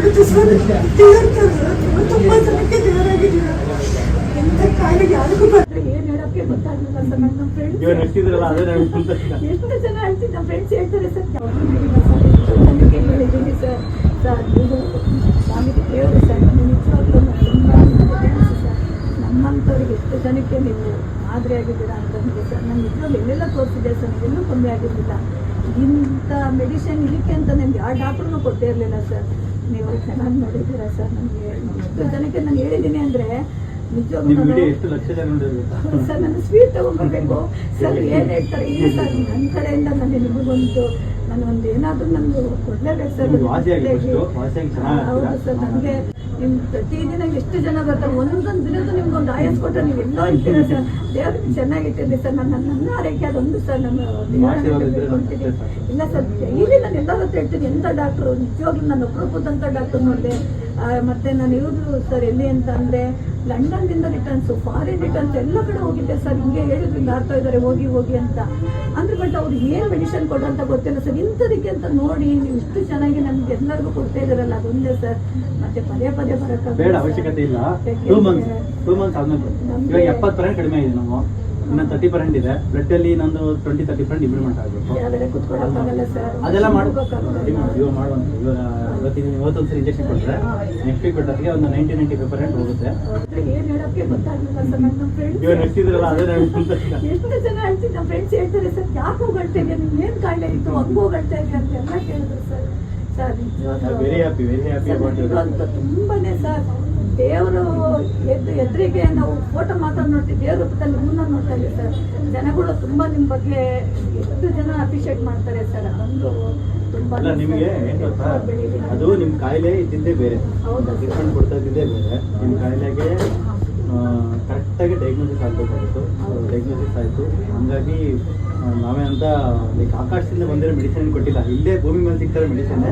ಆಗ್ಬಿಡುತ್ತೆ ಸರ್. ದೇವ್ರ ತುಂಬಾ ಜನಕ್ಕೆ ದೇವರಾಗಿದ್ದೀರ. ಎಂತ ಕಾಯಿಲೆ ಯಾರಿಗೂ ಬಂದ್ರೆ ಏನ್ ಹೇಳಕ್ಕೆ ಗೊತ್ತಾಗ್ಲಿಲ್ಲ ಸರ್. ನಮ್ಮ ಫ್ರೆಂಡ್ಸ್ ಎಷ್ಟು ಜನ ಹೇಳ್ತೀನಿ, ನಮ್ಮ ಫ್ರೆಂಡ್ಸ್ ಹೇಳ್ತಾರೆ ಸರ್ ಜನಕ್ಕೆ ಹೇಳಿದ್ದೀನಿ ಸರ್. ಸರ್ ಇದು ಸ್ವಾಮಿ ದೇವರು ಸರ್, ನನಗೆ ನಿಜವಾಗ್ಲೂ ತುಂಬ ಸರ್. ನಮ್ಮಂಥವ್ರಿಗೆ ಎಷ್ಟು ಜನಕ್ಕೆ ನೀವು ಮಾದರಿ ಆಗಿದ್ದೀರಾ ಅಂತಂದ್ರೆ ಸರ್. ನಾನು ನಿಜವಾಗ್ಲೂ ಎಲ್ಲೆಲ್ಲ ತೋರಿಸಿದೆ ಸರ್, ಎಲ್ಲೂ ಕಮ್ಮಿ ಆಗಿರಲಿಲ್ಲ. ಇಂಥ ಮೆಡಿಸಿನ್ ಇದಕ್ಕೆ ಅಂತ ನನಗೆ ಯಾವ ಡಾಕ್ಟ್ರೂ ಕೊಟ್ಟೇ ಇರಲಿಲ್ಲ ಸರ್. ನೀವು ಚೆನ್ನಾಗಿ ನೋಡಿದ್ದೀರಾ ಸರ್. ನನಗೆ ಎಷ್ಟು ಜನಕ್ಕೆ ನಾನು ಹೇಳಿದ್ದೀನಿ ಅಂದರೆ ನಿಜವಾಗ್ಲೂ ಸರ್. ನಾನು ಸ್ವೀಟ್ ತಗೊಂಡ್ಬರ್ಬೇಕು ಸರ್. ಏನು ಹೇಳ್ತಾರೆ ಇಲ್ಲ ಸರ್, ನನ್ನ ಕಡೆಯಿಂದ ನಾನು ನಿಮಗೊಂದು ನಾನೊಂದು ಏನಾದರೂ ನನಗೆ ಕೊಡಲೇಬೇಕು ಸರ್. ಹೌದು ಸರ್. ನನಗೆ ನಿಮ್ಮ ಪ್ರತಿದಿನ ಎಷ್ಟು ಜನ ಬರ್ತಾರೆ, ಒಂದೊಂದು ದಿನದ ನಿಮ್ಗೊಂದು ಆಯಸ್ ಕೊಟ್ಟರೆ ನೀವು ಎಲ್ಲೋ ಇರ್ತೀರ ಸರ್. ದೇವ್ರು ಚೆನ್ನಾಗಿಟ್ಟಿರಲಿ ಸರ್. ನನ್ನ ಆರೈಕೆ ಅದೊಂದು ಸರ್. ನಾನು ಕೊಡ್ತೀನಿ ಇಲ್ಲ ಸರ್. ಡೈಲಿ ನಾನು ಎಲ್ಲರೂ ಹೇಳ್ತೀನಿ, ಎಂಥ ಡಾಕ್ಟ್ರು ನಿಜವಾಗ್ಲೂ ನಾನು ಅಪರೂಪದಂಥ ಡಾಕ್ಟ್ರು ನೋಡಿದೆ. ಮತ್ತು ನಾನು ಇರೋದು ಸರ್ ಎಲ್ಲಿ ಅಂತ ಅಂದರೆ ಲಂಡನ್ನಿಂದ ರಿಟರ್ನ್ಸು, ಫಾರಿನ್ ರಿಟರ್ನ್ಸ್ ಎಲ್ಲ ಕಡೆ ಹೋಗಿದ್ದೆ ಸರ್. ಹಿಂಗೆ ಹೇಳಿದ್ರಿಂದ ಆಡ್ತಾ ಇದ್ದಾರೆ ಹೋಗಿ ಹೋಗಿ ಅಂತ ಅಂದ್ರೆ. ಬಟ್ ಅವ್ರು ಏನು ಮೆಡಿಸಿನ್ ಕೊಡು ಅಂತ ಗೊತ್ತಿಲ್ಲ ಸರ್. ಇಂಥದಕ್ಕೆ ಅಂತ ನೋಡಿ ನೀವು ಇಷ್ಟು ಚೆನ್ನಾಗಿ ನಮ್ಗೆ ಎಲ್ಲರಿಗೂ ಕೊಡ್ತಾ ಇದ್ದಾರಲ್ಲ, ಅದೊಂದೇ ಸರ್. ಮತ್ತೆ ಪದೇ ಪದೇ ಬೇಡ ಅವಶ್ಯಕತೆ ಇಲ್ಲ. 2 months ಆದ್ಮೇಲೆ ಇವಾಗ 70% ಕಡಿಮೆ ಇದೆ. ನಾವು ಇನ್ನು 30% ಇದೆ. ಬ್ಲಡ್ ಅಲ್ಲಿ ನಂದು 20-30% ಇಂಪ್ರೂವ್ಮೆಂಟ್ ಆಗಬೇಕು. ಅದೆಲ್ಲ ಇವಾಗ ಮಾಡುವಂತ. ಇವತ್ತೊಂದ್ಸರಿ ಇಂಜೆಕ್ಷನ್ ಕೊಟ್ಟರೆ ನೆಕ್ಸ್ಟ್ ವೀಕ್ ಬಿಟ್ಟಕ್ಕೆ ಒಂದು 90-95% ಹೋಗುತ್ತೆ. ಏನ್ ಹೇಳಕ್ಕೆ ಗೊತ್ತಾಗ್ಲಿಲ್ಲ ಸರ್. ನಮ್ಮ ಫ್ರೆಂಡ್ಸ್ ಇವಾಗ ನೆಕ್ಸ್ಟ್ ಇದ್ರಲ್ಲ ಅದೇ ಎಷ್ಟು ಜನ ಹೇಳ್ತೀನಿ, ನಮ್ಮ ಫ್ರೆಂಡ್ಸ್ ಹೇಳ್ತಾರೆ ಸರ್ ಯಾಕೆ ಹೋಗ್ತಾ ಇದೆಯಾ, ನಿಮ್ಗೆ ಏನ್ ಕಾಯಿಲೆ ಇತ್ತು ಹಂಗೆ ಹೋಗ್ತಾ ಇದೆಯಾ ಅಂತ ಎಲ್ಲ ಕೇಳಿದ್ರು ಸರ್. ಸರ್ ವೆರಿ ಹ್ಯಾಪಿ ಅಂತ ತುಂಬಾನೇ ಸರ್. ದೇವರು ಎದುರಿಗೆ ನಾವು ಫೋಟೋ ಮಾತ್ರ ನೋಡ್ತೀವಿ, ದೇವ್ರ ರೂಪದಲ್ಲಿ ಮುನ್ನ ನೋಡ್ತಾ ಇದ್ದೀವಿ ಸರ್. ಜನಗಳು ತುಂಬಾ ನಿಮ್ಮ ಬಗ್ಗೆ ಎಷ್ಟು ಜನ ಅಪ್ರಿಷಿಯೇಟ್ ಮಾಡ್ತಾರೆ ಸರ್. ಅದೊಂದು ತುಂಬಾ ನಿಮಗೆ ಅದು ನಿಮ್ಮ ಕಾಯಿಲೆ ಇದ್ದಿದ್ದೇ ಬೇರೆ, ಟ್ರೀಟ್ಮೆಂಟ್ ಕೊಡ್ತಾ ಇದ್ದಿದ್ದೇ ಬೇರೆ. ನಿಮ್ಮ ಕಾಯಿಲೆಗೆ ಕರೆಕ್ಟಾಗಿ ಡಯಾಗ್ನೋಸಿಸ್ ಆಗಬೇಕಾಗಿತ್ತು. ಡಯಾಗ್ನೋಸಿಸ್ ಆಯಿತು. ಹಾಗಾಗಿ ನಾವೇ ಅಂತ ಲೈಕ್ ಆಕಾಶದಿಂದ ಬಂದಿರೋ ಮೆಡಿಸಿನ್ ಕೊಟ್ಟಿಲ್ಲ, ಇಲ್ಲೇ ಭೂಮಿ ಮೇಲೆ ಸಿಗ್ತಾರೆ ಮೆಡಿಸಿನ್.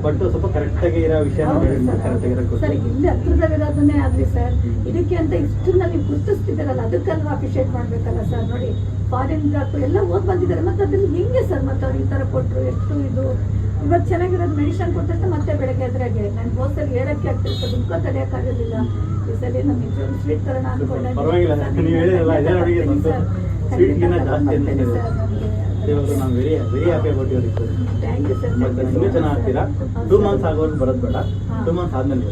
ಬಟ್ ಸ್ವಲ್ಪ ಕರೆಕ್ಟಾಗಿ ಇರೋ ವಿಷಯ ಕರೆಕ್ಟಾಗಿ ಸರ್. ಇಲ್ಲಿ ಹತ್ರದಲ್ಲಿರೋದನ್ನೇ ಆಗಲಿ ಸರ್, ಇದಕ್ಕೆ ಅಂತ ಇಷ್ಟನ್ನ ನೀವು ಗುರುತಿಸ್ತಿದ್ದಾರಲ್ಲ, ಅದಕ್ಕೆಲ್ಲ ಅಪ್ರಿಷಿಯೇಟ್ ಮಾಡಬೇಕಲ್ಲ ಸರ್. ನೋಡಿ ಫಾರಿನ್ ಡಾಕ್ಟರ್ ಎಲ್ಲ ಓದ್ ಬಂದಿದ್ದಾರೆ, ಮತ್ತು ಅದನ್ನು ಹೆಂಗೆ ಸರ್ ಮತ್ತೆ ಅವ್ರು ಈ ಥರ ಕೊಟ್ಟರು. ಎಷ್ಟು ಇದು ಇವತ್ತು ಚೆನ್ನಾಗಿರೋದು ಮೆಡಿಸಿನ್ ಕೊಟ್ಟಂತೆ ಮತ್ತೆ ಬೆಳಗ್ಗೆ ಅದ್ರಾಗೆ ನಾನು ಹೋದ್ಸಲಿ ಹೇಳಕ್ಕೆ ಆಗ್ತಿಲ್ಲ ಸರ್. ದುಃಖ ತಡೆಯೋಕ್ಕಾಗೋದಿಲ್ಲ. ಈ ಸಲ ನಮ್ಮ ನಿಜವಾಗ್ಲೂ ಸ್ವೀಟ್ ತರೋಣ ಅನ್ಕೊಂಡೆ. ನಾವು very happy about your result. Thank you sir. ಇನ್ನೂ ಚೆನ್ನಾಗಿ ಆಗ್ತೀರಾ. 2 months ಆಗೋವರೆಗೂ ಬರೋದು ಬೇಡ. 2 months ಆದ್ಮೇಲೆ